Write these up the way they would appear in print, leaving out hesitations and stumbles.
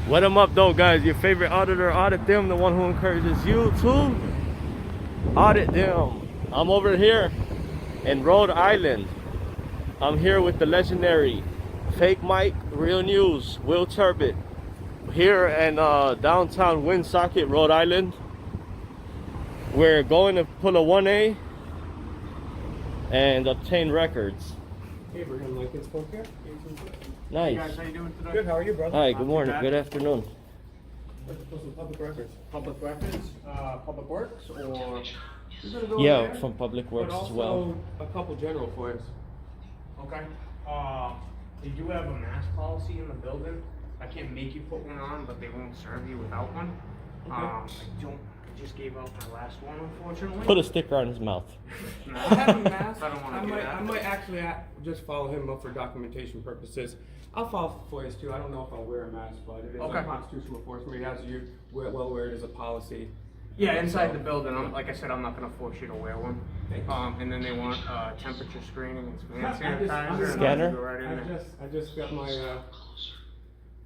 What am up though, guys? Your favorite auditor, audit them, the one who encourages you to audit them. I'm over here in Rhode Island. I'm here with the legendary Fake Mike, Real News, Will Turbot, here in downtown Woonsocket, Rhode Island. We're going to pull a 1A and obtain records. Abraham Lincoln spoke here. Nice. Hey guys, how you doing today? Good, how are you, brother? Hi, good morning, good afternoon. Some public records. Public records, public works, or... Yeah, from Public Works but also as well. a couple general for us. Okay. They do have a mask policy in the building. I can't make you put one on, but they won't serve you without one. Okay. I just gave out my last one, unfortunately. Put a sticker on his mouth. No, I have a mask. I don't want to do that. I might actually just follow him up for documentation purposes. I'll file for his too. I don't know if I'll wear a mask, but it is Okay. a constitutional enforcement. He has you well wear it as a policy. Yeah, inside the building. Like I said, I'm not going to force you to wear one. Thank you. And then they want temperature screening and some hand I just- sanitizer. Scanner? And go right in there. I just got my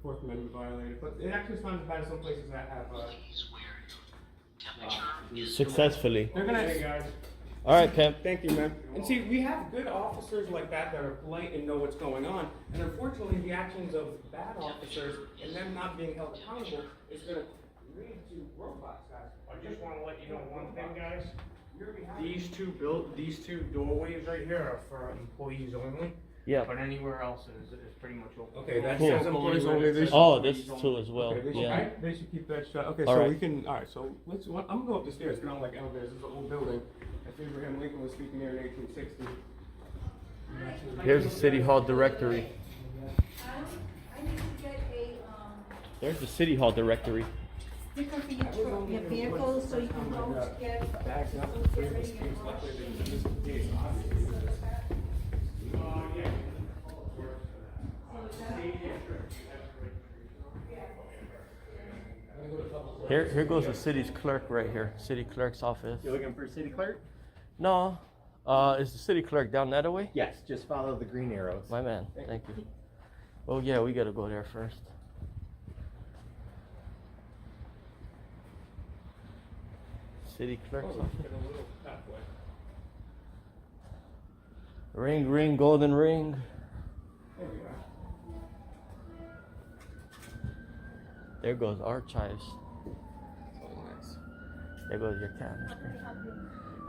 Fourth Amendment violated, but it actually sounds bad as some places that have. Successfully. They're gonna. Hey guys. All right, Kemp. Thank you, man. And see, we have good officers like that that are polite and know what's going on. And unfortunately, the actions of bad officers and them not being held accountable is going to lead to roadblocks, guys. I just want to let you know one thing, guys. These two doorways right here are for employees only. Yeah. But anywhere else is pretty much open. Okay, that Cool. says employees only. They should, Oh, this too as well. okay, Yeah. they should keep that shut. Okay, All so right. we can. All right, so let's. I'm gonna go up the stairs. Not like elevators. This is an old building. If Abraham Lincoln was speaking here in 1860. Here's the City Hall directory. I need to get a, There's the City Hall directory. sticker for your vehicles, so you can go to get. Bags up. get ready and wash. Here goes the city's clerk right here. City clerk's office. You're looking for city clerk? No, is the city clerk down that way? Yes, just follow the green arrows. My man, thank you. Oh yeah, we gotta go there first. City clerk's Oh, office. get a little pathway. Ring, ring, golden ring. There we are. There goes archives. Oh, nice. There goes your camera screen.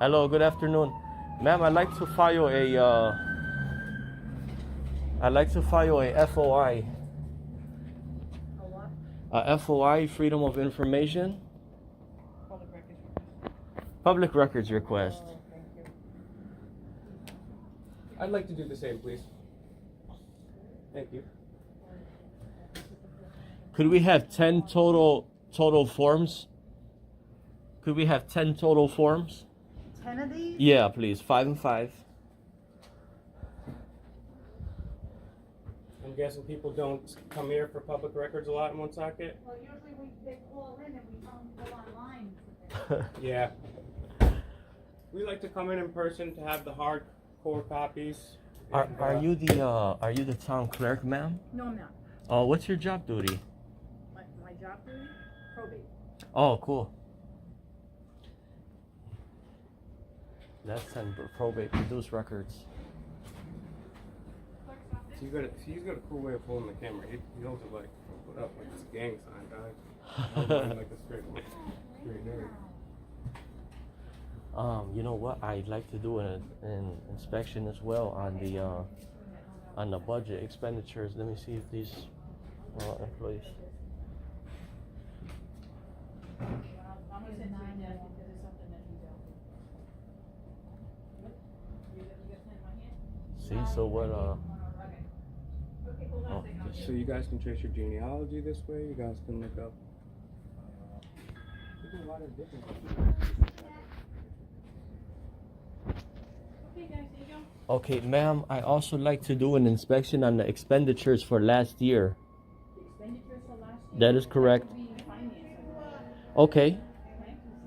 Hello, good afternoon. Ma'am, I'd like to file a FOI. A what? A FOI, Freedom of Information. Public records. Public records request. Oh, thank you. I'd like to do the same, please. Thank you. Could we have 10 total forms? Could we have 10 total forms? 10 of these? Yeah, please. 5 and 5. I'm guessing people don't come here for public records a lot in Woonsocket? Well, usually they call in and we don't go online. Yeah. We like to come in person to have the hardcore copies. Are you the town clerk, ma'am? No, I'm not. Oh, what's your job duty? My job duty? Probate. Oh, cool. That's 10 probate produce records. He's got a cool way of holding the camera. He holds it like put up like this gang sign, guys. Like a straight nerd. You know what? I'd like to do an inspection as well on the budget expenditures. Let me see if these employees. See, so what? Oh, So you guys can trace your genealogy this way. You guys can look up. There's a lot of different. okay, ma'am. I also like to do an inspection on the expenditures for last year. Expenditures for last year? That is correct. That would be finance. Okay.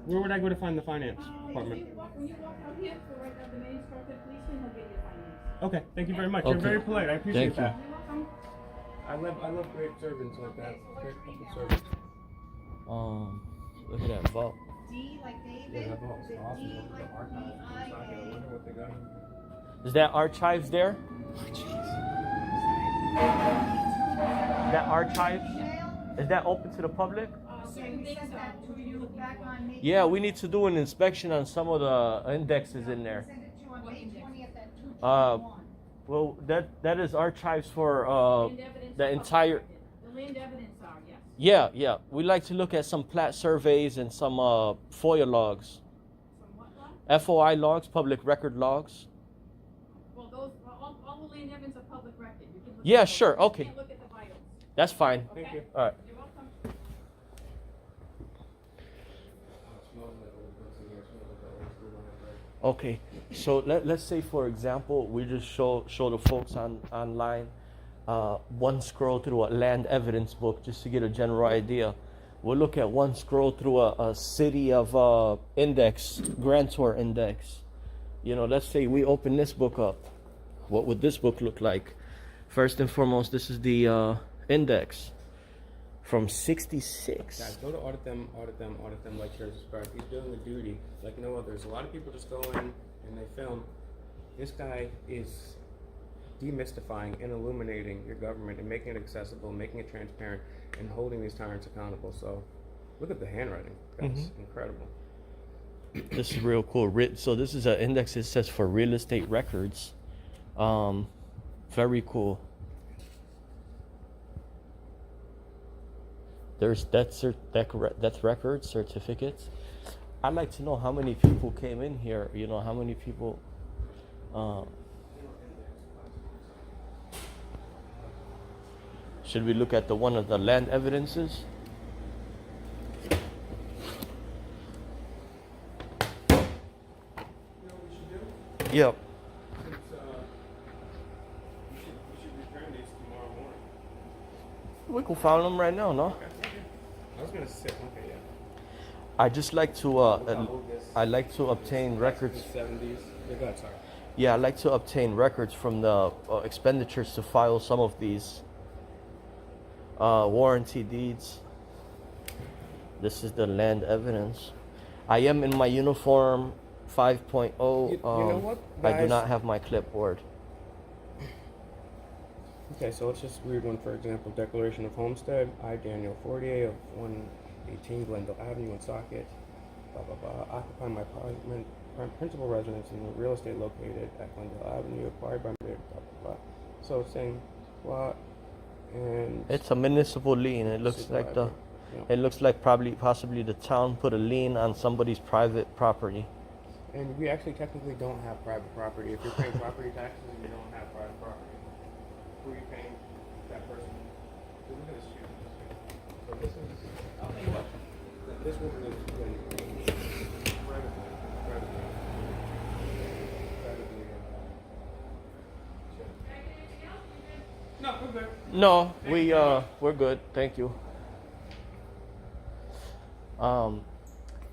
Where would I go to find the finance department? When you walk out here, go right out the main instructor policeman, he'll get your finance. Okay, thank you very much. Okay. You're very polite. I appreciate Thank you. that. You're welcome. I love great servants like that. Great public servants. Look at that vault. D like David. Yeah, that vault's the awesome. D Look at like the archives. I wonder what they got. Is that archives there? That archive? Is that open to the public? So we sent that to you back on May. Yeah, we need to do an inspection on some of the indexes in there. Send it to you on May 20th at 2:21. Well, that is archives for the entire. The land evidence are, yes. Yeah. We like to look at some plat surveys and some FOIA logs, From what law? FOI logs, public record logs. Well, those, all the land evidence are public record. You can look Yeah, at those. sure, You okay. can't look at the vitals. That's fine. Thank Okay? you. All right. You're welcome. Okay, so let's say for example we just show the folks online one scroll through a land evidence book just to get a general idea. We'll look at one scroll through a city of index, grantor index. You know, let's say we open this book up. What would this book look like? First and foremost, this is the index from 66. Guys, go to audit them, like, share, subscribe. He's doing the duty like no others. A lot of people just go in and they film. This guy is demystifying and illuminating your government and making it accessible, making it transparent, and holding these tyrants accountable. So, look at the handwriting. That's incredible. This is real cool. So this is an index that says for real estate records. Very cool. There's death records, certificates. I'd like to know how many people came in here. You know, how many people. Should we look at one of the land evidences? You know what we should do? Yep. Since, we should return these tomorrow morning. We can file them right now, no? Okay. I was gonna sit. Okay, yeah. I just like to. I like to obtain records. 70s. Yeah, go ahead, sorry. Yeah, I like to obtain records from the expenditures to file some of these warranty deeds. This is the land evidence. I am in my uniform 5.0. You know what, I do guys? not have my clipboard. Okay, so let's just read one. For example, Declaration of Homestead. I, Daniel Fortier of 118 Glendale Avenue in Socket, blah, blah, blah, occupy my principal residence in the real estate located at Glendale Avenue, acquired by me, blah, blah, blah. So it's saying plot and... It's a municipal lien. It looks like the... Yeah. It looks like possibly the town put a lien on somebody's private property. And we actually technically don't have private property. If you're paying property taxes, you don't have private property. Who are you paying that person? So look at this shit. So this is, I'll tell you what, this woman is incredibly. No, we're good. No, we're good. Thank you. Okay.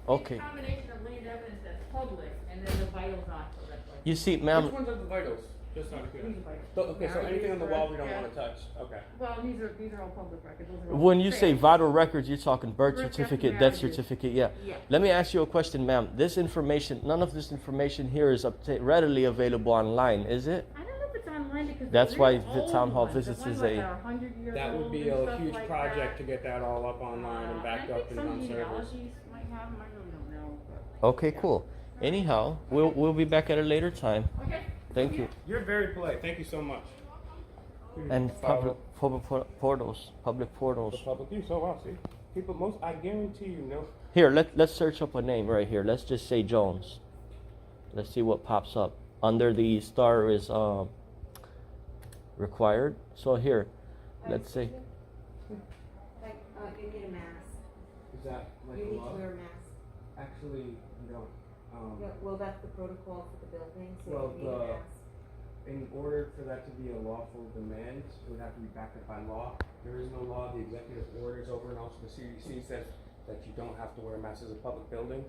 It's a combination of land evidence that's public and then the vitals aren't, so that's why. You see, Which ma'am, ones are the vitals? Just out of These curiosity. are vitals. Okay, so anything on the wall we don't Yeah. want to touch. Okay. Well, these are all public records. Those are all when you say fair. vital records, you're talking birth Birth certificate, certificate, death marriages. certificate, yeah. Yeah. Let me ask you a question, ma'am. This information, none of this information here is readily available online, is it? I don't know if it's online because That's they're why really the old town hall ones. visits The ones is like a- are 100 years That would old be and a stuff huge like project that. to get that all up online and backed up and I on think some servers. genealogies might have them. I really don't know. But. Okay, cool. Anyhow, we'll be back at a later time. Okay. Thank you. You're very polite. Thank you so much. And Follow public portals. the public use. Oh wow, see, people most. I guarantee you know. Here, let's search up a name right here. Let's just say Jones. Let's see what pops up. Under the star is required. So here, let's say Like, you need a mask. Is that like You a need law? to wear a mask. Actually, you don't. Yeah, well, that's the protocol for the building, so Well, you need a mask. In order for that to be a lawful demand, it would have to be backed up by law. There is no law. The executive order is over, and also the CDC says that you don't have to wear a mask as a public building.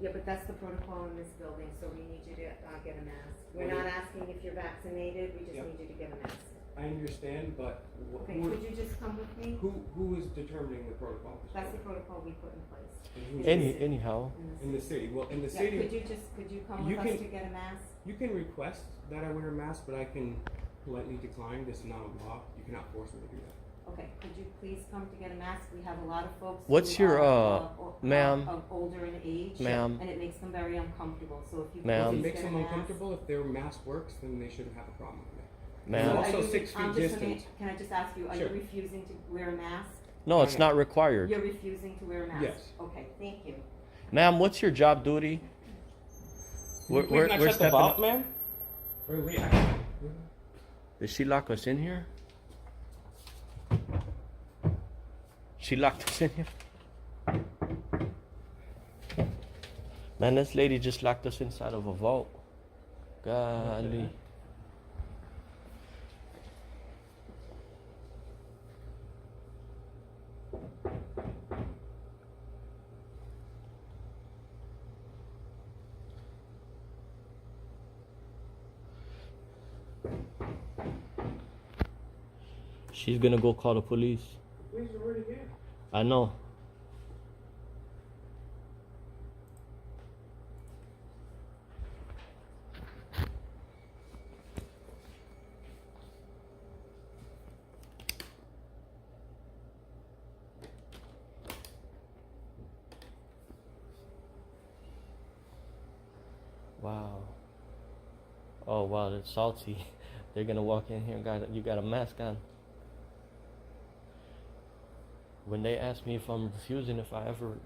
Yeah, but that's the protocol in this building, so we need you to get a mask. We're Well, not asking if you're vaccinated, we just Yep. need you to get a mask. I understand, but Okay, could you just come with me? who is determining the protocol? That's the protocol we put in place. And who's Anyhow, in the city? Well, in the Yeah, city, could you come you with us can- to get a mask? you can request that I wear a mask, but I can politely decline. This is not a law. You cannot force me to do that. Okay, could you please come to get a mask? We have a lot of folks. What's who your, are, ma'am? Of older in age. Ma'am. And it makes them very uncomfortable, so if you Ma'am. If please it makes get a them mask. uncomfortable, if their mask works, then they shouldn't have a problem with it. Ma'am. And Are also you- 6 feet I'm just distance. Can I just ask you, are Sure. you refusing to wear a mask? No, it's not required. You're refusing to wear a mask? Yes. Okay, thank you. Ma'am, what's your job duty? We're Please not shut the stepping vault, up. man. Did she lock us in here? She locked us in here? Man, this lady just locked us inside of a vault. Golly. She's gonna go call the police. Police are already here. I know. Wow. Oh wow, that's salty. They're gonna walk in here and you got a mask on. When they ask me if I'm refusing, if I ever,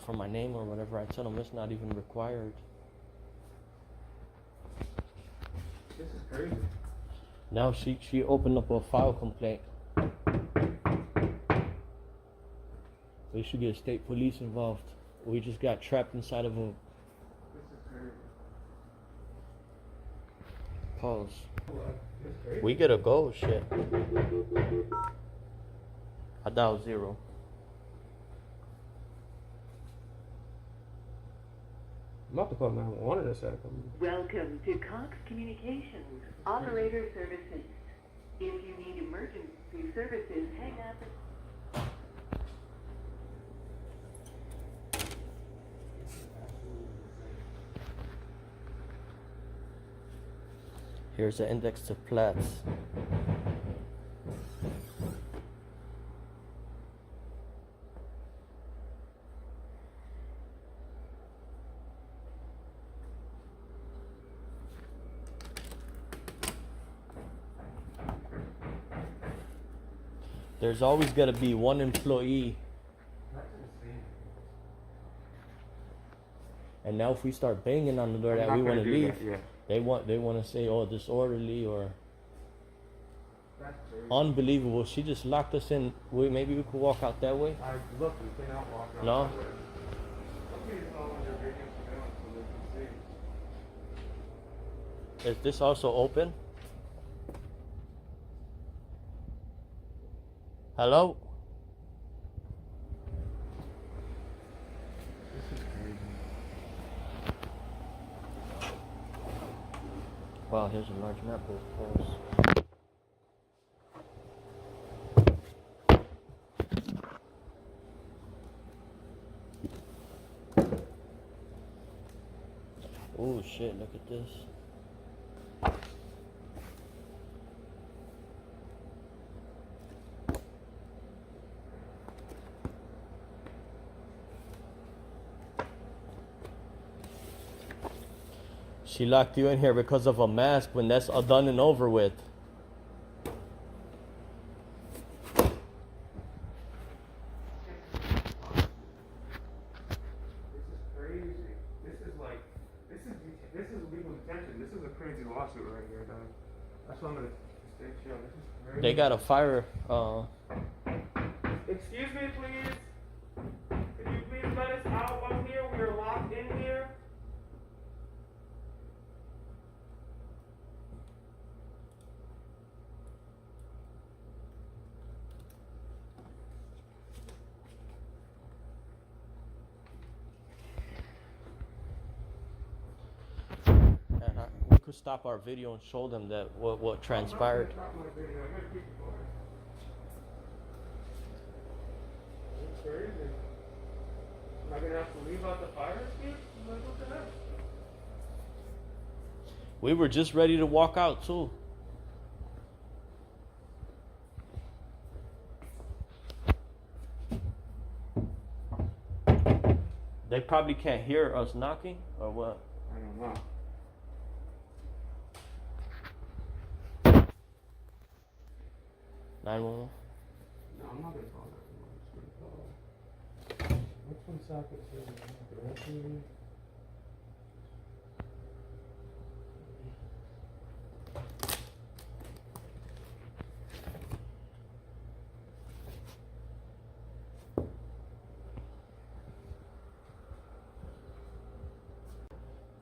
for my name or whatever, I tell them it's not even required. This is crazy. Now she opened up a file complaint. We should get state police involved. We just got trapped inside of a This is crazy. pause. This is crazy. We gotta go, shit. I dialed 0. I'm about to call 911 in a second. Welcome to Cox Communications Operator Services. If you need emergency services, hang up. Here's the index to Platts. There's always got to be one employee. That's insane. And now if we start banging on the door that I'm we not want to gonna do leave, that, yeah. they want to say, oh, disorderly or That's crazy. unbelievable. She just locked us in. Maybe we could walk out that way. Look, you cannot walk out. No? that way. Somebody's not on your video surveillance so they can see. Is this also open? Hello? This is crazy. Wow, here's a large map of course. Oh shit, look at this. She locked you in here because of a mask when that's all done and over with. This is crazy. This is legal detention. This is a crazy lawsuit right here, dog. That's what I'm gonna stay chill. This is crazy. They got a fire, Excuse me, please. Could you please let us out while here? We are locked in here. and we could stop our video and show them that what transpired. Stop my video. I gotta keep it going. That's crazy. Am I gonna have to leave out the fire escape? Like, what the heck? We were just ready to walk out too. They probably can't hear us knocking or what? I don't know. 911. No, I'm not gonna call that. I'm just gonna call. Which one socket is it?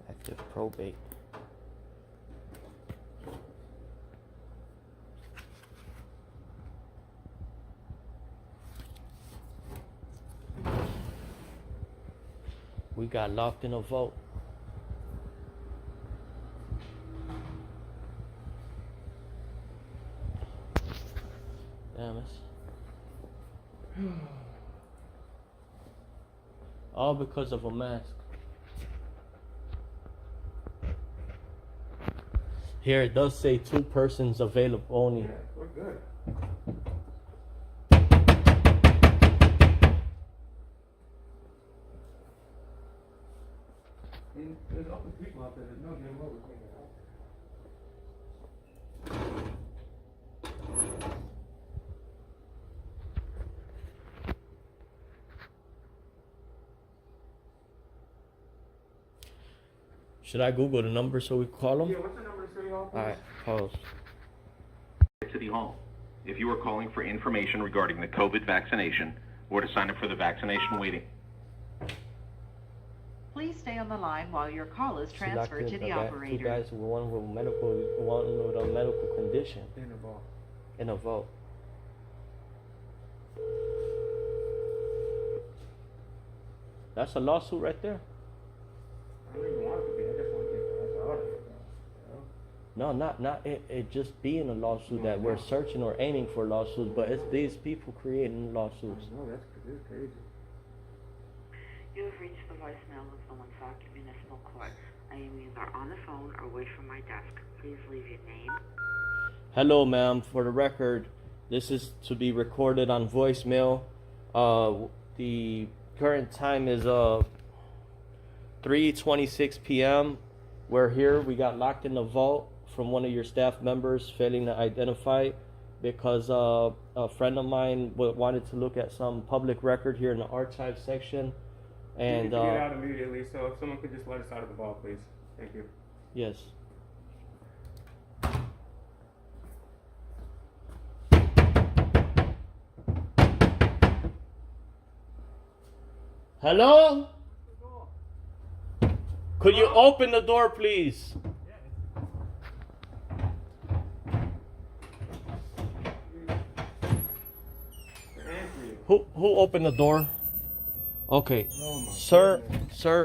Active probate. We got locked in a vault. Damn it. All because of a mask. Here it does say 2 persons available only. Yeah, we're good. And there's other people out there that know damn well we're cleaning it out. Should I Google the number so we call them? Yeah, what's the number to City Hall? Alright, pause. City Hall. If you are calling for information regarding the COVID vaccination or to sign up for the vaccination waiting. Please stay on the line while your call is She transferred locked to in the a operator. 2 guys, one with a medical condition In the vault. in a vault. That's a lawsuit right there. I don't even want it to be. I just want to get the audit. No, not it just being a lawsuit that we're searching or aiming for lawsuits, but it's these people creating lawsuits. No, that's crazy. You have reached the voicemail of the Woonsocket Municipal Court. I am either on the phone or away from my desk. Please leave your name. Hello, ma'am. For the record, this is to be recorded on voicemail. The current time is 3:26 p.m. We're here. We got locked in the vault from one of your staff members failing to identify because a friend of mine wanted to look at some public record here in the archive section. We And need to get out immediately, so if someone could just let us out of the vault, please. Thank you. yes. Hello? Could you open the door, please? Who opened the door? Okay. Sir,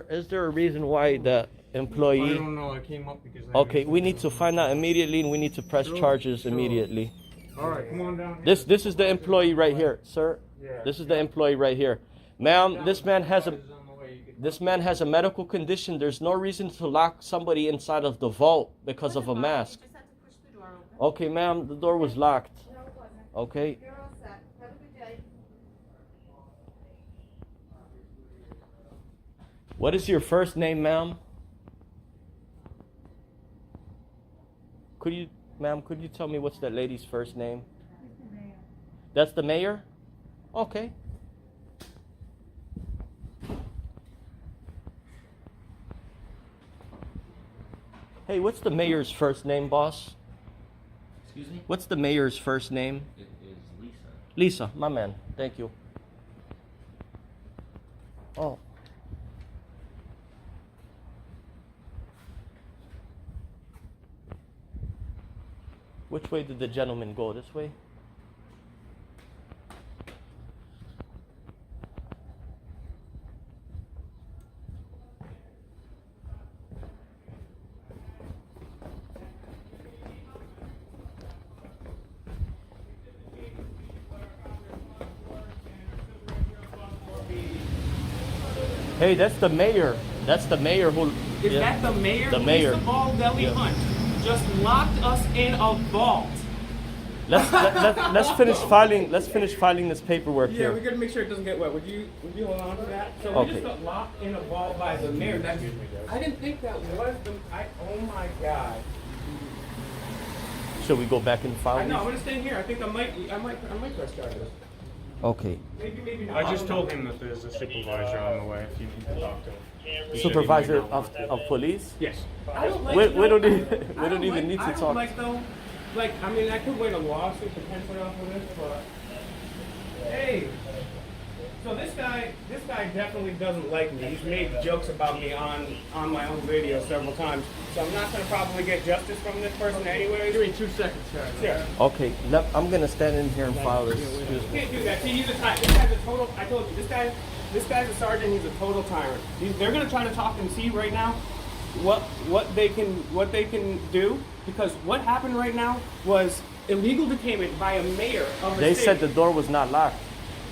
is there a reason why the I employee... don't know. I came up because. Okay, we need to find out immediately and we need to press charges immediately. All right, come on down. This is the employee right here, sir. Yeah. This is the employee right here. Ma'am, this man has a Is on the way. You can- this man has a medical condition. There's no reason to lock somebody inside of the vault because of a mask. You just had to push the door open. Okay, ma'am, the door was locked. No, it wasn't. Okay. You're all set. Have a good day. What is your first name, ma'am? Could you tell me what's that lady's first name? That's the mayor? Okay. Hey, what's the mayor's first name, boss? Excuse me? What's the mayor's first name? It is Lisa. Lisa, my man. Thank you. Oh. Which way did the gentleman go? This way? Hey, that's the mayor. That's the mayor who. Is yeah. that the mayor? The mayor. Lisa Baldelli Yeah. Hunt just locked us in a vault. Let's finish filing. Let's finish filing this paperwork Yeah, here. we gotta make sure it doesn't get wet. Would you hold on to that? So we Okay. just got locked in a vault by the mayor. I didn't think that was the. Oh my god. Should we go back and file I know. I'm these? gonna stay here. I think I might press charges. Okay. Maybe not. I just told him that there's a supervisor on the way if you need to talk to him. He said Supervisor he might not of police. Yes. I don't like. We don't I even we don't don't even like- need to I don't talk. like though. Like I mean, I could win a lawsuit potentially off of this, but hey. So this guy definitely doesn't like me. He's made jokes about me on my own video several times. So I'm not gonna probably get justice from this person anyway. Give me 2 seconds, Chad. Yeah. Okay. I'm gonna stand in here and file this. Excuse You me. can't do that. See, he's a tyrant. This guy's a total. I told you, this guy's a sergeant. He's a total tyrant. They're gonna try to talk and see right now what they can do, because what happened right now was illegal detainment by a mayor of a They city. said the door was not locked.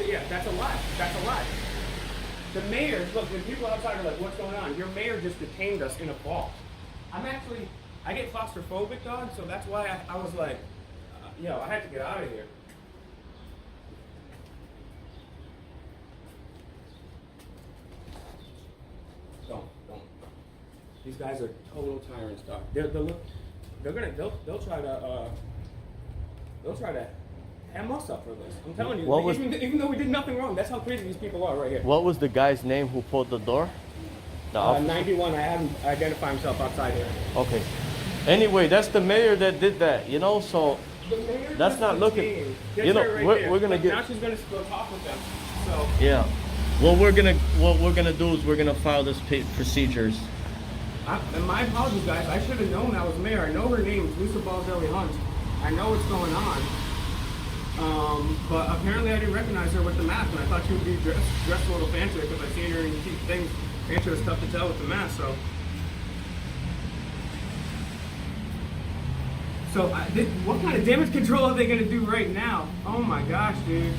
Yeah, that's a lie. That's a lie. The mayor, look, when people outside are like, what's going on? Your mayor just detained us in a vault. I get claustrophobic, dog, so that's why I was like, I had to get out of here. Don't. These guys are total tyrants, dog. They'll try to ham us up for this. I'm telling you, What was- even though we did nothing wrong, that's how crazy these people are right here. What was the guy's name who pulled the door? The officer? 91, I haven't identified himself outside here. Okay. Anyway, that's the mayor that did that. You know, so The mayor That's just not looking- detained. you That's know, her right we're- there. we're gonna Look, get- Now she's gonna go talk with them. So yeah. What we're gonna do is we're gonna file this procedures. and my apologies, guys. I should have known that was mayor. I know her name is Lisa Baldelli Hunt. I know what's going on. But apparently I didn't recognize her with the mask, and I thought she would be dressed a little fancier because I seen her and keep things fancier is tough to tell with the mask. So what kind of damage control are they gonna do right now? Oh my gosh, dude.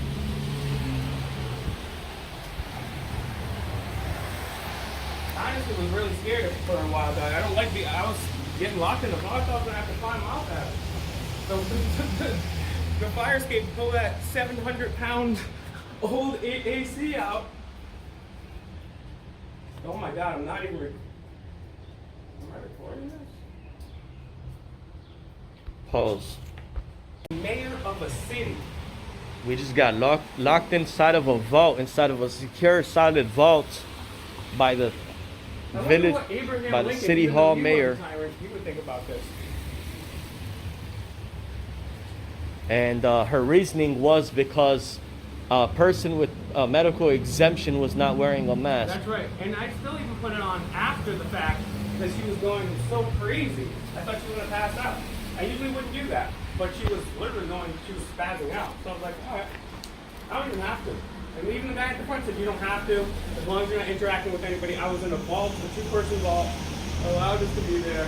I honestly was really scared for a while, dog. I was getting locked in the car. I thought I was gonna have to climb out that. So the fire escape pull that 700-pound old AC out. Oh my god, I'm not even. Am I recording this? Pause. Mayor of a city. We just got locked inside of a vault, inside of a secure, solid vault by the I wonder village, what Abraham by the Lincoln, city even though hall he mayor. wasn't a tyrant, he would think about this. And her reasoning was because a person with a medical exemption was not wearing a mask. That's right. And I still even put it on after the fact because she was going so crazy. I thought she was going to pass out. I usually wouldn't do that. But she was literally she was spazzing out. So I was like, all right, I don't even have to. And even the guy at the front said, you don't have to. As long as you're not interacting with anybody. I was in a vault, a 2-person vault, allowed us to be there.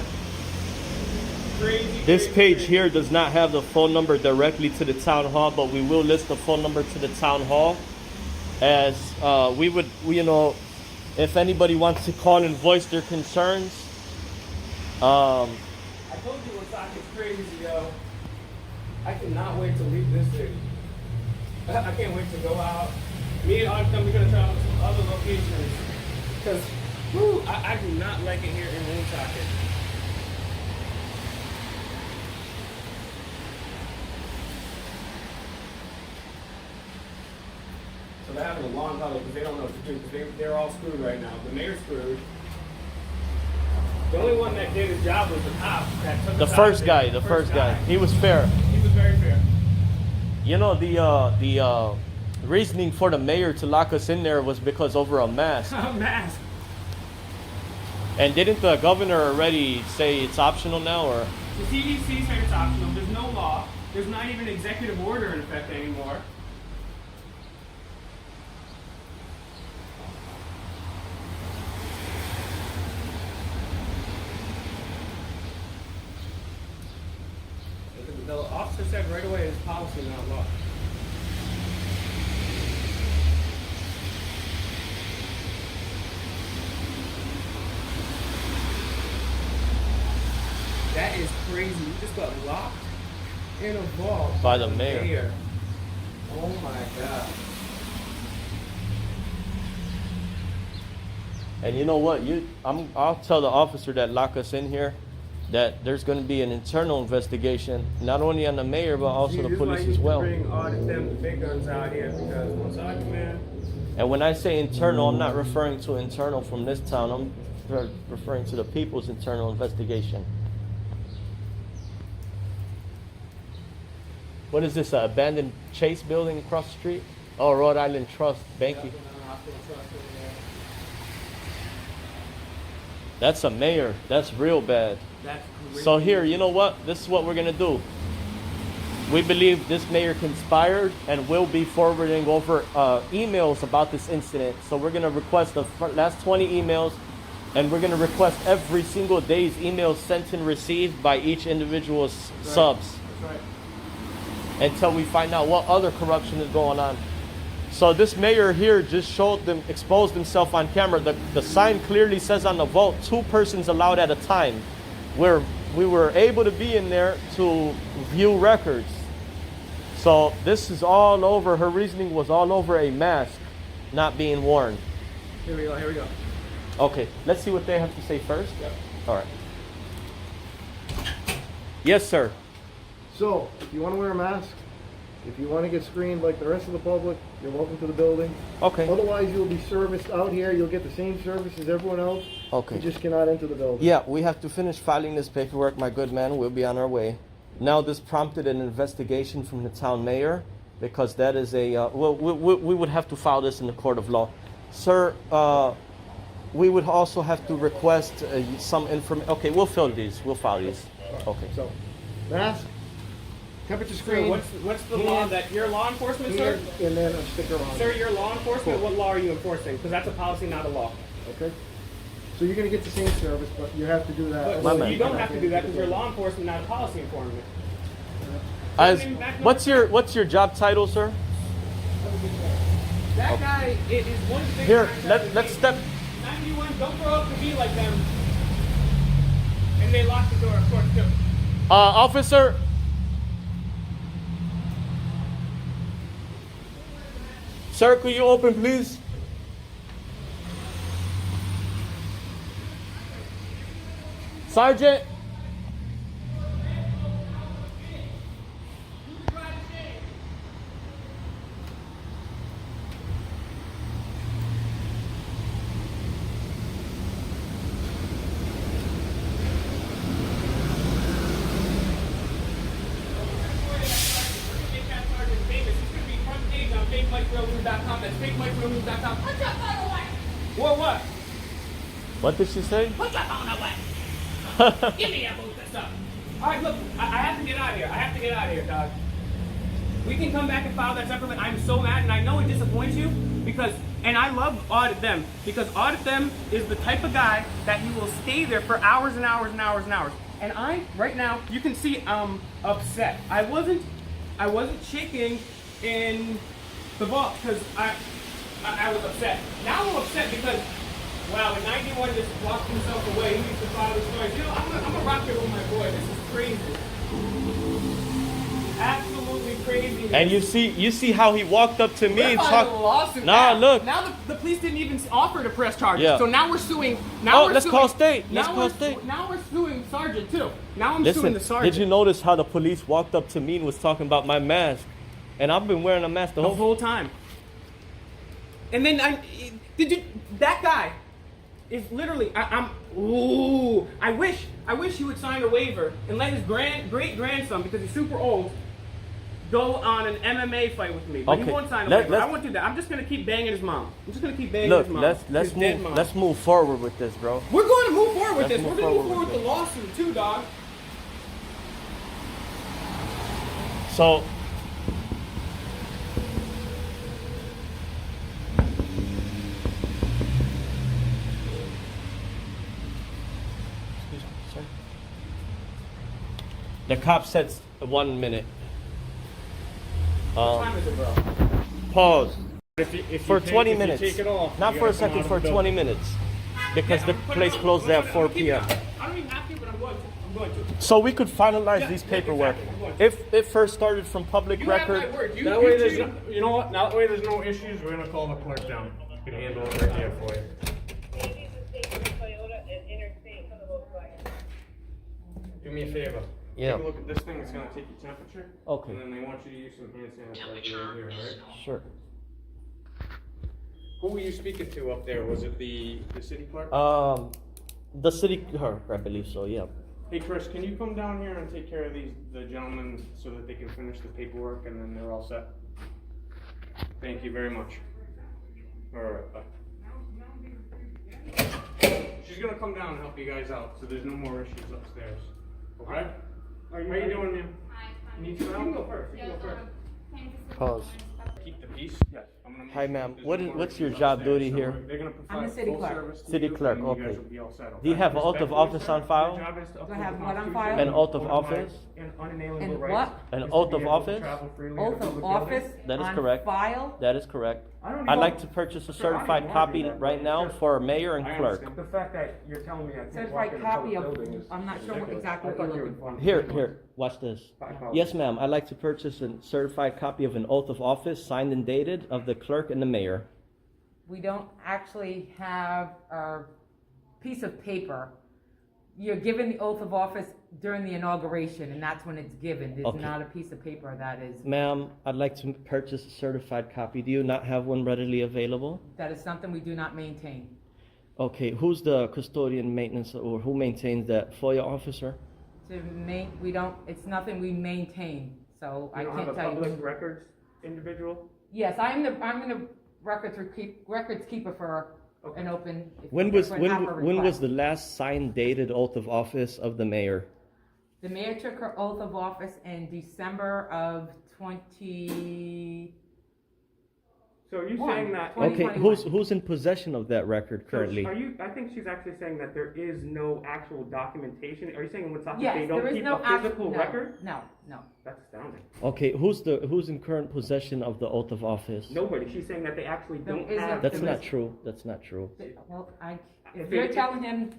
Crazy. This crazy, page crazy. here does not have the phone number directly to the town hall, but we will list the phone number to the town hall, as we would, if anybody wants to call and voice their concerns. I told you Osaka's crazy, yo. I cannot wait to leave this city. I can't wait to go out. Me and Audit, we're gonna travel to some other locations. Cause, I do not like it here in Woonsocket. So they're having a long huddle because they don't know what to do because they're all screwed right now. The mayor's screwed. The only one that did his job was the cop that took The us out first of there. guy, the first guy, he was fair. He was very fair. You know, the reasoning for the mayor to lock us in there was because over a mask. Mask. And didn't the governor already say it's optional now, or? The CDC said it's optional. There's no law. There's not even executive order in effect anymore. The officer said right away it's policy, not law. crazy. We just got locked in a vault By the mayor. Oh my god. And you know what? I'll tell the officer that locked us in here that there's going to be an internal investigation, not only on the mayor but also the police as well. Bring Audit them the big guns out here because once I come in. And when I say internal, I'm not referring to internal from this town. I'm referring to the people's internal investigation. What is this? An abandoned Chase building across the street? Oh, Rhode Island Trust. Thank you. That's a mayor. That's real bad. That's crazy. So here, you know what? This is what we're gonna do. We believe this mayor conspired and will be forwarding over emails about this incident. So we're gonna request the last 20 emails, and we're gonna request every single day's emails sent and received by each individual subs. That's right. Until we find out what other corruption is going on. So this mayor here just exposed himself on camera. The sign clearly says on the vault, 2 persons allowed at a time. Where we were able to be in there to view records. So this is all over, her reasoning was all over a mask not being worn. Here we go. Okay, let's see what they have to say first. Yep. All right. Yes, sir. So, if you want to wear a mask, if you want to get screened like the rest of the public, you're welcome to the building. Okay. Otherwise, you'll be serviced out here. You'll get the same service as everyone else. Okay. You just cannot enter the building. Yeah, we have to finish filing this paperwork, my good man. We'll be on our way. Now, this prompted an investigation from the town mayor because that is a, we would have to file this in the court of law. Sir, we would also have to request some information. Okay, we'll fill these. We'll file these. Okay. So, mask, temperature Sir, screen, what's the law that you're law enforcement, sir? and then a sticker on Sir, it. you're law enforcement. What law are you enforcing? Because that's a policy, not a law. Okay? So you're going to get the same service, but you have to do that. My But man. you don't have to do that because you're law enforcement, not a policy enforcement. What's your job title, sir? That guy is one thing. Here, let's step. 91, don't grow up to be like them. And they locked the door, of course, too. Officer. Sir, could you open, please? Sergeant. That's FakeMikeRealNews.com. Put your phone away. What? What did she say? Put your phone away. Give me that bullshit stuff. All right, look, I have to get out of here. Dog. We can come back and file that separately. I'm so mad, and I know it disappoints you and I love Audit Them because Audit Them is the type of guy that he will stay there for hours and hours and hours and hours. And right now, you can see I'm upset. I wasn't shaking in the vault because I was upset. Now I'm upset because, wow, in 91 just locked himself away. He used to file his stories. You know, I'm gonna rock here with my boy. This is crazy. Absolutely crazy. And you see how he walked up to me and talked. talked. Nah, look. Now the police didn't even offer to press charges. Yeah. So now we're suing. Let's call state. Now we're suing Sergeant too. Now I'm suing the Listen, Sergeant. did you notice how the police walked up to me and was talking about my mask? And I've been wearing a mask the whole time. And then that guy is literally, I wish he would sign a waiver and let his great grandson, because he's super old, go on an MMA fight with me. But he won't sign a waiver. I won't do that. I'm just gonna keep banging his mom. Look, let's move forward with this, bro. We're going to move forward with this. Let's We're move going to move forward forward with the lawsuit too, dog. So the cop said 1 minute. What time is it, bro? Pause. If For you 20 take, minutes. If you take it off, Not you for a gotta come second, out for of the 20 building. minutes. Because the I'm putting place it on. closes at 4 I'm keeping it p.m. on. I don't even have to, but I'm going to. going to. So we could finalize Yeah, these yeah, paperwork. exactly, I'm going to. If it first started from public You have record, my word. That way there's cheated. no, you know what, that way there's no issues, we're gonna call the clerk down. He can handle it right here for you. Do me a favor. Yeah. Take a look at this thing, it's gonna take your temperature. Okay. And then they want you to use some hand sanitizer right here, alright? sure. Who were you speaking to up there? Was it the city clerk? The city clerk, I believe so. Yeah. Hey Chris, can you come down here and take care of the gentlemen so that they can finish the paperwork and then they're all set? Thank you very much. Alright, bye. She's gonna come down and help you guys out, so there's no more issues upstairs. Okay? How you doing, ma'am? Hi, Need You some can help? go first. You can go first. Pause. Keep the peace? Yes. I'm gonna make Hi, sure ma'am. there's What no is- more what's your issues job upstairs, duty so here? They're gonna I'm the provide city full clerk. service to City you, clerk, and you guys okay. will be all set, Do you okay? have an oath of Respectfully, office sir, on file? your job is to Do I uphold have the what on Constitution file? An oath of and office? and unalienable And rights what? An is to oath be of able to office? travel freely in Oath public of buildings. office That is on correct. file? That is correct. I don't I'd even- like to purchase a Sir, I don't certified argue copy that, right now just- for mayor and I clerk. understand. The fact that you're telling me I can't walk Certified in a copy public of, building is I'm not sure what ridiculous. exactly I what thought you're you looking were- for. Here, watch this. I apologize. Yes, ma'am. I'd like to purchase a certified copy of an oath of office signed and dated of the clerk and the mayor. We don't actually have a piece of paper. You're given the oath of office during the inauguration, and that's when it's given. There's Okay. not a piece of paper that is, Ma'am, I'd like to purchase a certified copy. Do you not have one readily available? that is something we do not maintain. Okay, who's the custodian maintenance or who maintains that? FOIA officer? We don't, it's nothing we maintain, so I You don't can't have a tell public you. records individual? Yes, I'm the records keeper for an open. When was for an when opera when was request. the last signed dated oath of office of the mayor? The mayor took her oath of office in December of 20. So are you One. saying that? Twenty- Okay, 2021. who's in possession of that record So currently? are you? I think she's actually saying that there is no actual documentation. Are you saying in Woonsocket Yes, they don't there is keep no a physical no, record? No. That's astounding. Okay, who's in current possession of the oath of office? Nobody. She's saying that they actually There don't isn't. have. That's the not list. true. That's not true. Well, if you're telling him,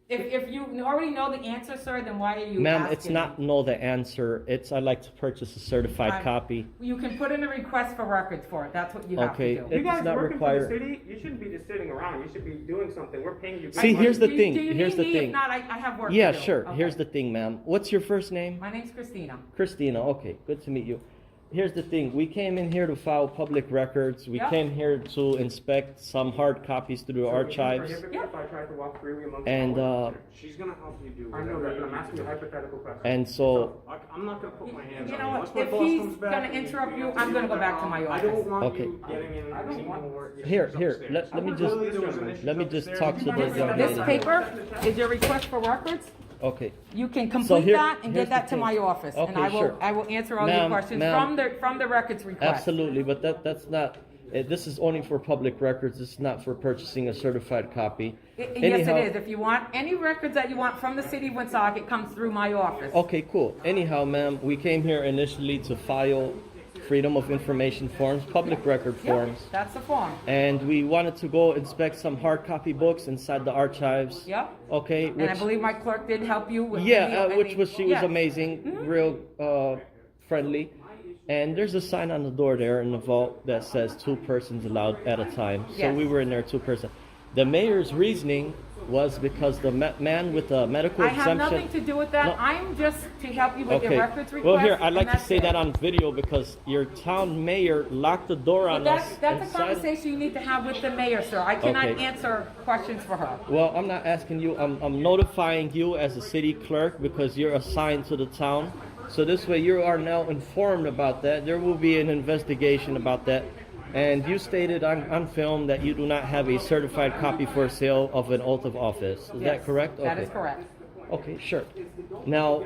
if you already know the answer, sir, then why are you Ma'am, asking it's not me? know the answer. I'd like to purchase a certified I'm- copy. You can put in a request for records for it. That's what you have Okay, to do. it- You guys It's not working required. for the city? You shouldn't be just sitting around. You should be doing something. We're paying you. good See, money. here's the Do thing. you Here's need the me? thing. If not, I have work Yeah, to do. sure. Okay. Here's the thing, ma'am. What's your first name? My name's Christina. Christina. Okay, good to meet you. Here's the thing. We came in here to file public records. We Yep. came here to inspect some hard copies through So would you archives. prohibit me if I tried to walk freely among And, the public? She's gonna help you do I know whatever that, you but I'm need asking to a do. hypothetical question. And so, I'm not gonna put my hands You on know you. what? Once my If boss he's comes back gonna and interrupt you, have to I'm deal gonna with go back to that, my I office. don't want Okay. you getting in I don't any want- more issues here, upstairs. let me Clearly just there was an issue let me just upstairs. talk to the This, young this lady. paper is your request for records. Okay. You can complete here- that and here's get that the to my thing. office, and Okay, I will sure. I will answer all your Ma'am, questions ma'am. from the records request. Absolutely, but that's not. This is only for public records. This is not for purchasing a certified copy. Yes, Anyhow- it is. If you want any records that you want from the city of Woonsocket, it comes through my office. Okay, cool. Anyhow, ma'am, we came here initially to file Freedom of Information forms, public record Yep, forms, that's the form. and we wanted to go inspect some hard copy books inside the archives. Yep. Okay. And I believe my clerk did help you with Yeah, any- which was she was yeah. amazing, real friendly. And there's a sign on the door there in the vault that says 2 persons allowed at a time. So Yes. we were in there 2 persons. The mayor's reasoning was because the man with the medical I have exemption. nothing to do with that. No. I'm just to help you with your records request. Well, here I'd and like to that's say it. that on video because your town mayor locked the door But on us. that's a inside- conversation you need to have with the mayor, sir. I cannot Okay. answer questions for her. Well, I'm not asking you. I'm notifying you as a city clerk because you're assigned to the town. So this way you are now informed about that. There will be an investigation about that. And you stated on film that you do not have a certified copy for sale of an oath of office. Is that Yes, correct? That is correct. Okay, sure. Now,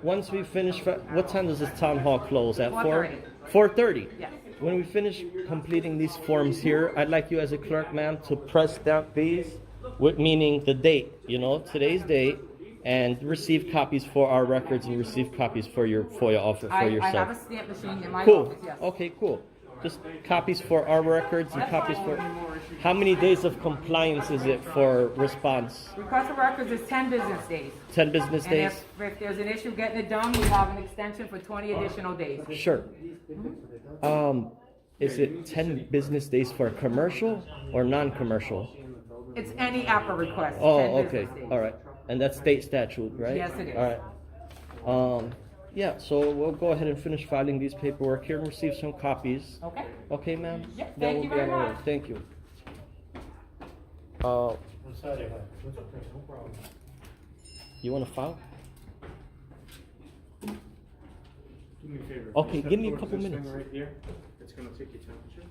once we finish, what time does this town hall close? At 4? 4:30. 4:30? Yes. When we finish completing these forms here, I'd like you as a clerk, ma'am, to press stamp these, with meaning the date, today's date, and receive copies for our records and receive copies for your FOIA office for I have a yourself. stamp machine in my Cool. office, yes. Okay, cool. Just copies for our records and That's copies fine. for. Any more issues How many days of compliance is it for response? Request for records is 10 business days. 10 business And days? if there's an issue getting it done, we have an extension for 20 additional days. Sure. Is it 10 business days for commercial or non-commercial? It's any APA request, 10 Oh, okay, business days. all right. And that's state statute, right? Yes, it is. All right. Yeah, so we'll go ahead and finish filing these paperwork here and receive some copies. Okay? Okay, ma'am? Yeah, That thank will you be very on our way. much. Thank you. I'm sorry, it's okay, no problem. You want to file? Do me a favor. Okay, Step give me a towards couple this minutes. thing right here. It's gonna take your temperature.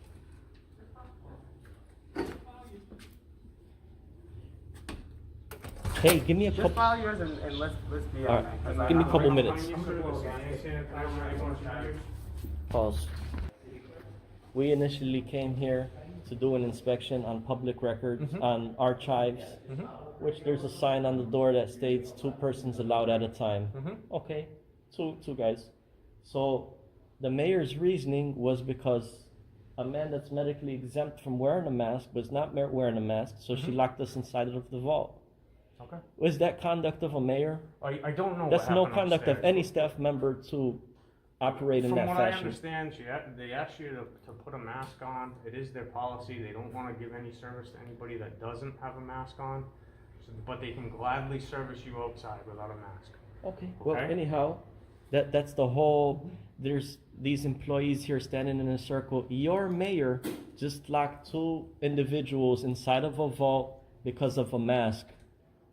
Hey, give me a Just couple. file yours and let's be All on that. 'cause right, give me a couple I'm- minutes. I'm gonna go hand sanitizer, I want you to use. Pause. We initially came here to do an inspection on public records, on archives, which there's a sign on the door that states 2 persons allowed at a time. Okay, two guys. So the mayor's reasoning was because a man that's medically exempt from wearing a mask was not wearing a mask, so she locked us inside of the vault. Okay. Was that conduct of a mayor? I don't know. That's what no happened conduct of upstairs. any staff member to operate in From that what I fashion. understand, they ask you to put a mask on. It is their policy. They don't want to give any service to anybody that doesn't have a mask on. But they can gladly service you outside without a mask. Okay, well, Okay. anyhow, that's the whole, there's these employees here standing in a circle. Your mayor just locked 2 individuals inside of a vault because of a mask.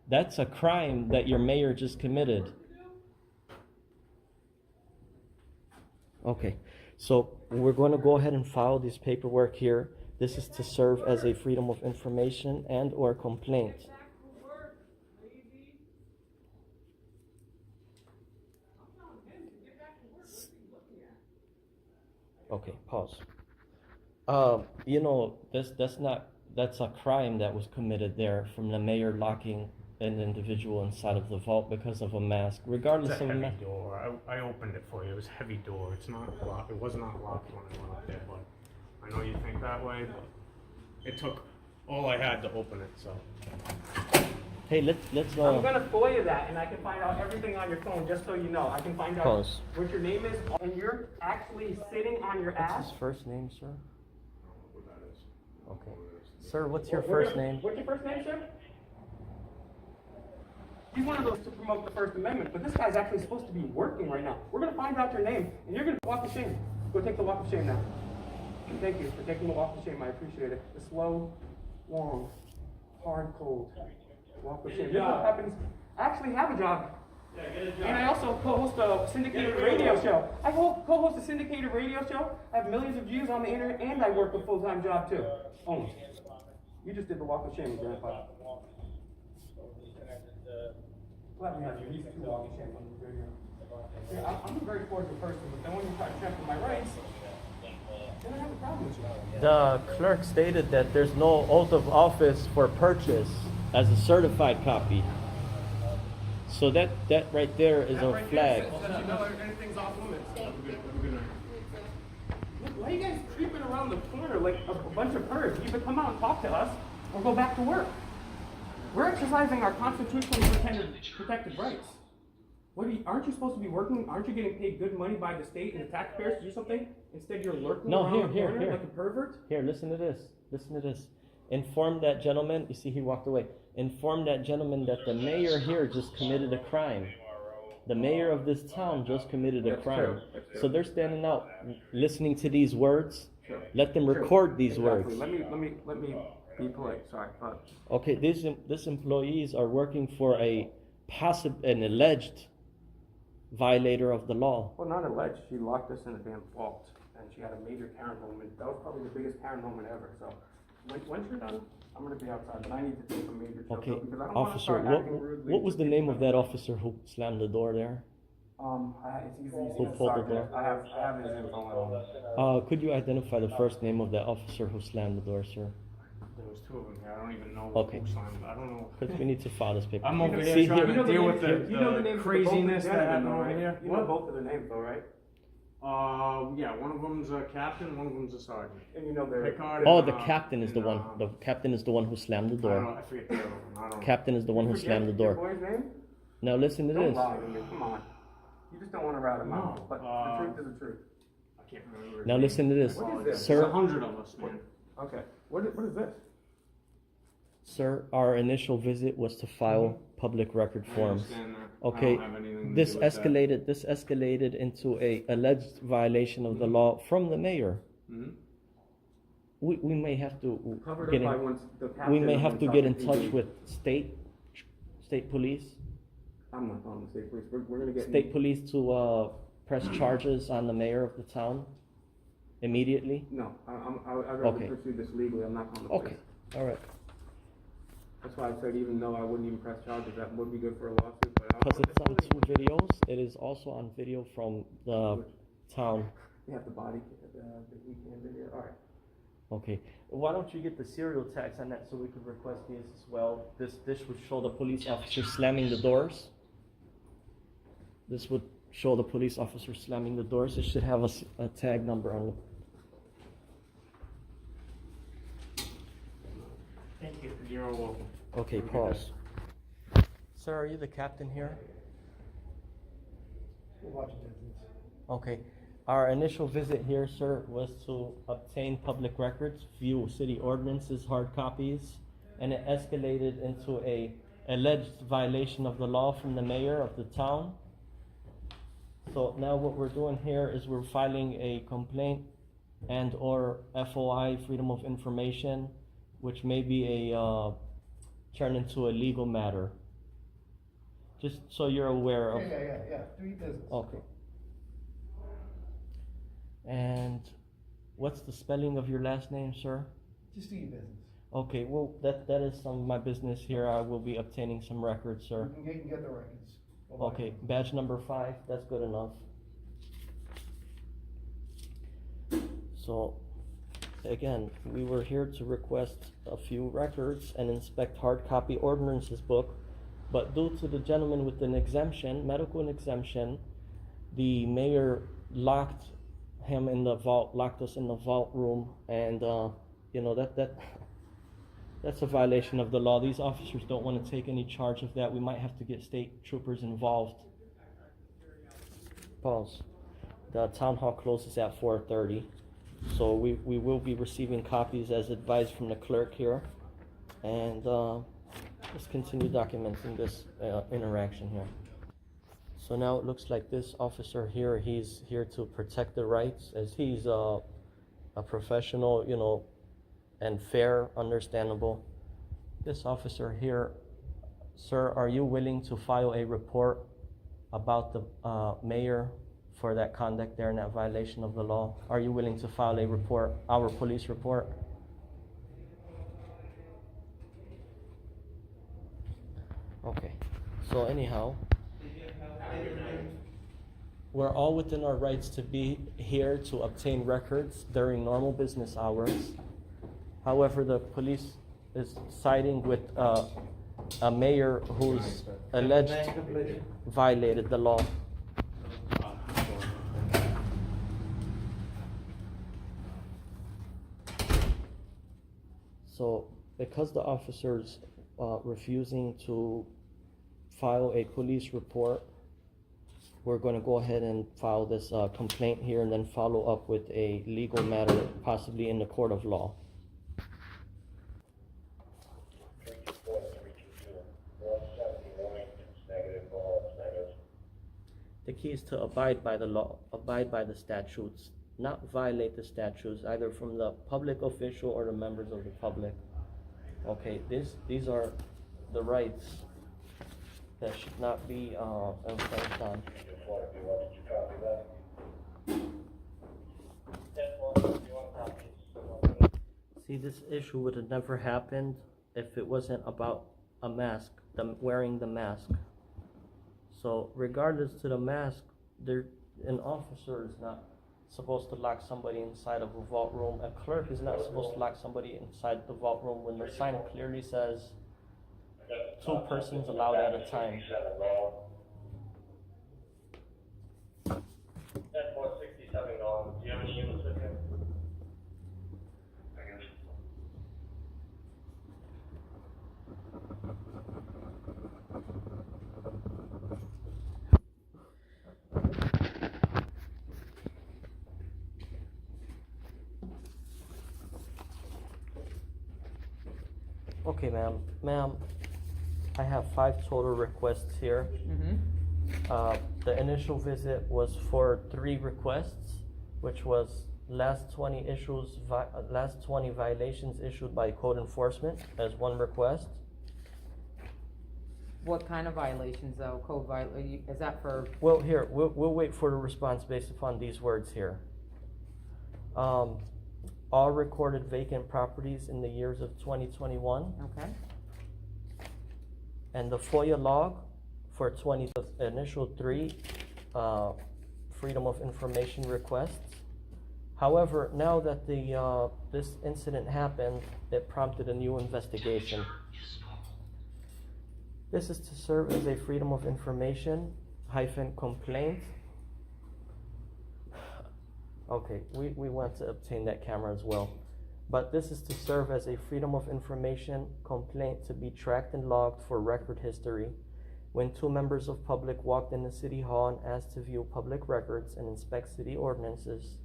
That's a crime that your mayor just committed. Okay, so we're going to go ahead and file this paperwork here. This is to serve as a freedom of information and or complaint. Okay, pause. You know, that's a crime that was committed there from the mayor locking an individual inside of the vault because of a mask, regardless It's a of a heavy mask. door. I opened it for you. It was a heavy door. It's not locked. It was not locked when I went up there, but I know you think that way, but it took all I had to open it, so. Hey, let's I'm gonna FOIA that, and I can find out everything on your phone, just so you know. I can find out Pause. what your name is, and you're actually sitting on your What's ass. his first name, sir? What that is. Okay. Sir, what's your What- first name? What's your first name, sir? He's one of those to promote the First Amendment, but this guy's actually supposed to be working right now. We're gonna find out your name, and you're gonna walk of shame. Go take the walk of shame now. Thank you for taking the walk of shame. I appreciate it. The slow, long, hard, cold walk of shame. This is what happens. I actually have a job. And I also co-host a syndicated radio show. I co-host a syndicated radio show. I have millions of views on the internet, and I work a full-time job too. Owned. You just did the walk of shame, Grandpa. Let me have you. These 2 walk of shame on the radio. Yeah, I'm a very cordial person, but then when you try to trample my rights, then I have a problem with you. The clerk stated that there's no oath of office for purchase as a certified copy. So that right there is a flag. You know anything's off limits. Look, why are you guys creeping around the corner like a bunch of birds? You either come out and talk to us, or go back to work. We're exercising our constitutionally protected rights. Aren't you supposed to be working? Aren't you getting paid good money by the state and the taxpayers to do something? Instead, you're lurking around the corner like a pervert. Here, listen to this. Listen to this. Inform that gentleman. You see, he walked away. Inform that gentleman that the mayor here just committed a crime. The mayor of this town just committed a crime. So they're standing out, listening to these words. Sure. Let them record these words. Let me be polite. Sorry, but Okay, these employees are working for an alleged violator of the law. well, not alleged. She locked us in a damn vault, and she had a major Karen moment. That was probably the biggest Karen moment ever. So, once you're done, I'm gonna be outside, but I need to take a major chill Okay, pill because I don't want to officer, start acting rudely. what was the name of that officer who slammed the door there? It's easy. Who pulled the door? I have his info at home. Could you identify the first name of that officer who slammed the door, sir? There was 2 of them here. I don't even know Okay. who signed it. I don't know. Because we need to file this paper. I'm over here See trying here. to deal with You know the the names of craziness both of that the happened gentlemen, over right? here. You know both of their names, though, right? Yeah, one of them's a captain, one of them's a sergeant. And you know they're. Picard Oh, and, the captain is the and, one. The captain is the one who slammed the I don't know, door. I forget the other one, I don't know. Captain is the one who Forget slammed the your door. boy's name? Now listen to Don't this. lie to me, come on. You just don't want to rat him out, No, but the truth is the truth. I can't remember his Now name. listen to this. What is this? There's Sir, 100 of us, man. Okay, what is this? Sir, our initial visit was to file public record I forms. understand that. Okay, I don't have anything to this do with that. escalated into a alleged violation of the law from the mayor. Mhm. We may have to Covered get up by in, once the captain. we may of have to one get in South touch PD. with state police, I'm not calling the state police, we're gonna get. state police to press charges on the mayor of the town immediately. No, I'd rather Okay. pursue this legally, I'm not calling the police. Okay, all right. That's why I said even though I wouldn't even press charges, that would be good for a lawsuit, but I Because don't. it's on two videos. It is also on video from the town. You have the body, the heat cam video, alright. Okay, why don't you get the serial tags on that so we could request these as well? This would show the police officer slamming the doors. This would show the police officer slamming the doors. It should have a tag number on it. Thank you. You're welcome. Okay, pause. Sir, are you the captain here? We'll watch it. Okay. Our initial visit here, sir, was to obtain public records, view city ordinances, hard copies, and it escalated into a alleged violation of the law from the mayor of the town. So now what we're doing here is we're filing a complaint and or FOI, Freedom of Information, which may be a turn into a legal matter. Just so you're aware of. Yeah. Do your business. Okay. And what's the spelling of your last name, sir? Just do your business. Okay, well, that is some of my business here. I will be obtaining some records, sir. You can get the records. We'll watch Okay, it. badge number 5, that's good enough. So, again, we were here to request a few records and inspect hard copy ordinances book, but due to the gentleman with an exemption, medical exemption, the mayor locked him in the vault, locked us in the vault room, and that's a violation of the law. These officers don't want to take any charge of that. We might have to get state troopers involved. Pause. The town hall closes at 4:30, so we will be receiving copies as advised from the clerk here, and let's continue documenting this interaction here. So now it looks like this officer here, he's here to protect the rights, as he's a professional, and fair, understandable. This officer here, sir, are you willing to file a report about the mayor for that conduct there and that violation of the law? Are you willing to file a report, our police report? Okay, so anyhow, we're all within our rights to be here to obtain records during normal business hours. However, the police is siding with a mayor who's alleged violated the law. So, because the officers refusing to file a police report, we're going to go ahead and file this complaint here and then follow up with a legal matter, possibly in the court of law. The key is to abide by the law, abide by the statutes, not violate the statutes, either from the public official or the members of the public. Okay, these are the rights that should not be infringed on. See, this issue would have never happened if it wasn't about a mask, wearing the mask. So regardless to the mask, an officer is not supposed to lock somebody inside of a vault room. A clerk is not supposed to lock somebody inside the vault room when the sign clearly says 2 persons allowed at a time. stepping on. Do you have any units with you? Okay, ma'am. Ma'am, I have 5 total requests here. The initial visit was for 3 requests, which was last 20 violations issued by code enforcement as 1 request. What kind of violations though, is that for? Well, here, we'll wait for the response based upon these words here. All recorded vacant properties in the years of 2021. Okay. And the FOIA log for the initial 3 Freedom of Information requests. However, now that this incident happened, it prompted a new investigation. This is to serve as a Freedom of Information -complaint. Okay, we want to obtain that camera as well. But this is to serve as a Freedom of Information complaint to be tracked and logged for record history when 2 members of public walked into City Hall and asked to view public records and inspect city ordinances.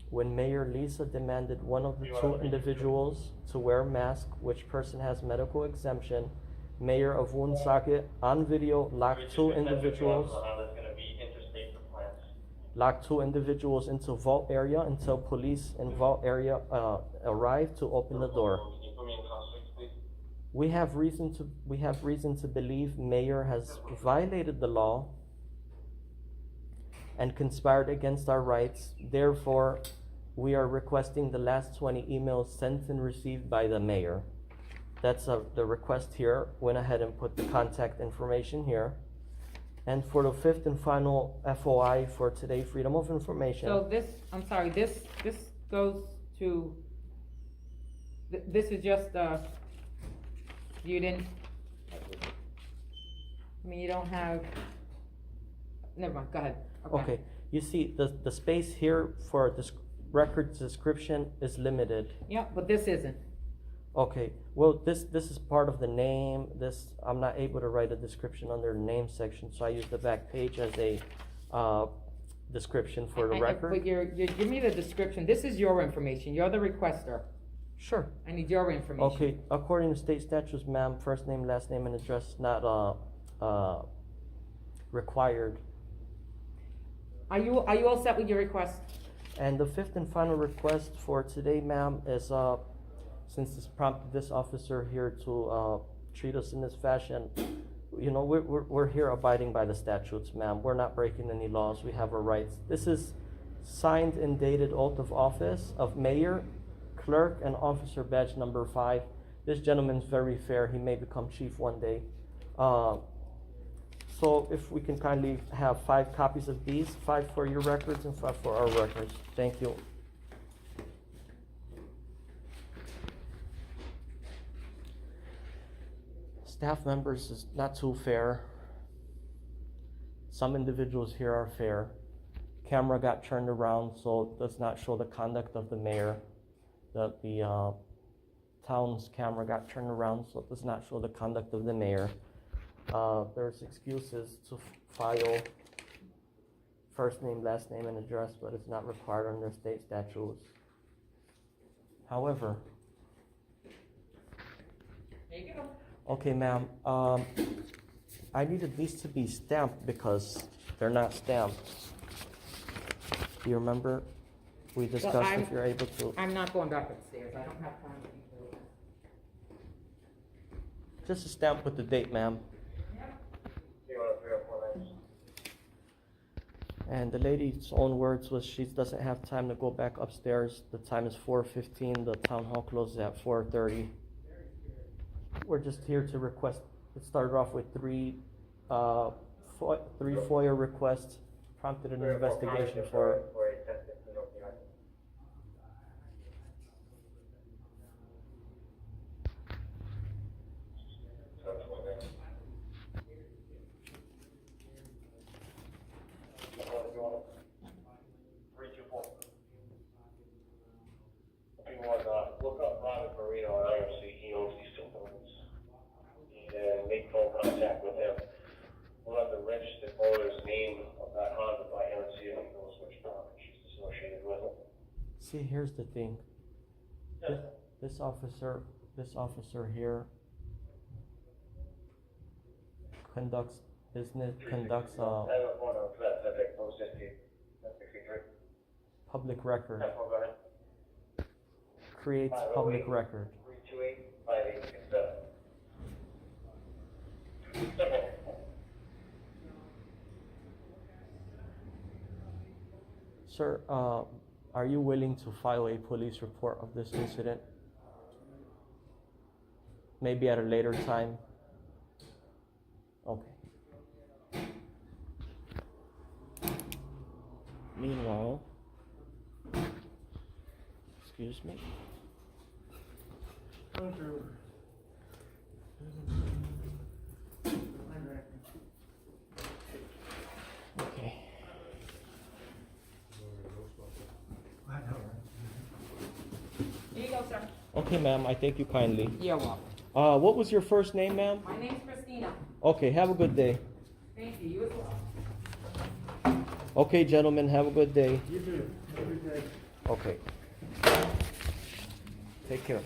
When Mayor Lisa demanded one of the 2 individuals to wear a mask, which person has medical exemption, Mayor of Woonsocket on video locked 2 individuals into vault area until police in vault area arrived to open the door. We have reason to believe Mayor has violated the law and conspired against our rights. Therefore, we are requesting the last 20 emails sent and received by the Mayor. That's the request here. Went ahead and put the contact information here. And for the 5th and final FOI for today, Freedom of Information. So this goes to, this is just, you didn't, I mean, you don't have, never mind, go ahead. Okay, you see the space here for this record description is limited. Yeah, but this isn't. Okay, well, this is part of the name. I'm not able to write a description under the name section, so I use the back page as a description for the record. But you're give me the description. This is your information. You're the requester. Sure. I need your information. Okay, according to state statutes, ma'am, first name, last name, and address not required. Are you all set with your request? And the 5th and final request for today, ma'am, is since this prompted this officer here to treat us in this fashion, you know, we're here abiding by the statutes, ma'am. We're not breaking any laws. We have our rights. This is signed and dated oath of office of Mayor, Clerk, and Officer badge number 5. This gentleman's very fair. He may become chief one day. So if we can kindly have 5 copies of these, 5 for your records and 5 for our records. Thank you. Staff members is not too fair. Some individuals here are fair. Camera got turned around, so it does not show the conduct of the mayor. The town's camera got turned around, so it does not show the conduct of the mayor. There's excuses to file first name, last name, and address, but it's not required under state statutes. However, There you go. okay, ma'am, I needed these to be stamped because they're not stamped. Do you remember? We discussed if you're able to. I'm not going back upstairs. I don't have time to do that. Just a stamp with the date, ma'am. And the lady's own words was she doesn't have time to go back upstairs. The time is 4:15. The town hall closes at 4:30. We're just here to request. It started off with three FOIA requests, prompted an investigation for. here's the thing. This officer here conducts public record. Creates public record. Sir, are you willing to file a police report of this incident? Maybe at a later time? Okay. Meanwhile, excuse me. Okay. Here you go, sir. Okay, ma'am, I thank you kindly. You're welcome. What was your first name, ma'am? My name's Christina. Okay, have a good day. Thank you. You as well. Okay, gentlemen, have a good day. You too. Have a good day. Okay. Take care.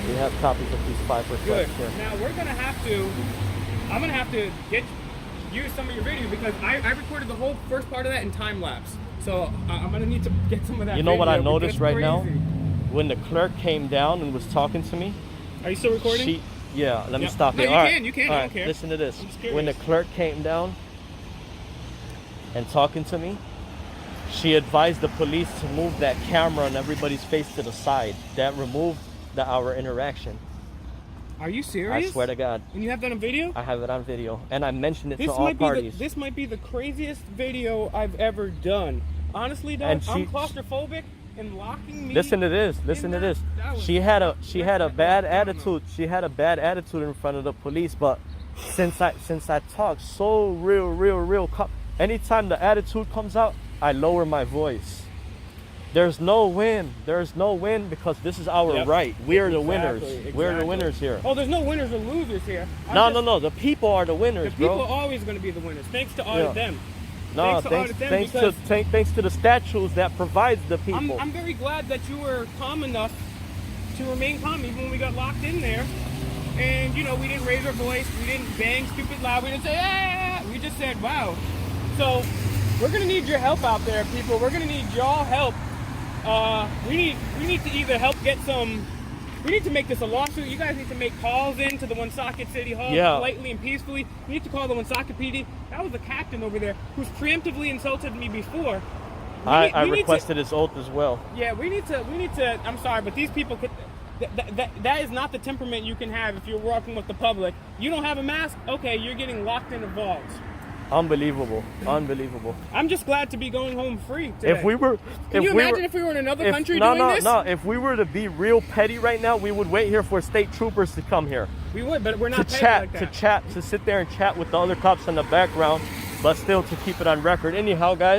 We have copies of these 5 Good. requests here. Now I'm gonna have to use some of your video because I recorded the whole first part of that in time lapse. So I'm gonna need to get some of that. You know what I video because noticed it's right now? crazy. When the clerk came down and was talking to me, Are you still recording? yeah, let me Yep. stop No, it. you All can, right, you can, all I right, don't care. listen to this. I'm just When the curious. clerk came down and talking to me, she advised the police to move that camera and everybody's face to the side. That removed our interaction. Are you I serious? swear to God. And you have that on video? I have it on video, and I mentioned it This to all might be parties. this might be the craziest video I've ever done. Honestly, though, And I'm she- claustrophobic, and locking me. Listen to this. Listen to this. That was- She had a bad I don't know. attitude. She had a bad attitude in front of the police. But since I talk so real, anytime the attitude comes out, I lower my voice. There's no win. There's no win because this is our Yep. right. We are the winners. Exactly, We're the exactly. winners here. Oh, there's no winners or losers here. No. The people are the winners, The people bro. are always going to be the winners. Thanks to Audit Yeah. them. No, Thanks to Audit them thanks because to the statues that provides the people. I'm very glad that you were calm enough to remain calm even when we got locked in there. And, we didn't raise our voice. We didn't bang stupid loud. We didn't say, ah! We just said, wow. So, we're going to need your help out there, people. We're going to need y'all help. We need to either help get some... We need to make this a lawsuit. You guys need to make calls in to the Woonsocket City Hall politely and peacefully. We need to call the Woonsocket PD. That was the captain over there who's preemptively insulted me before. I We need to- requested his oath as well. Yeah, we need to, I'm sorry, but these people could, that is not the temperament you can have if you're working with the public. You don't have a mask? Okay, you're getting locked in a vault. Unbelievable. I'm just glad to be going home free today. If we were, Can you imagine if we were in another country doing this? No. If we were to be real petty right now, we would wait here for state troopers to come here We would, but we're to not petty like that. to sit there and chat with the other cops in the background, but still to keep it on record. Anyhow, guys.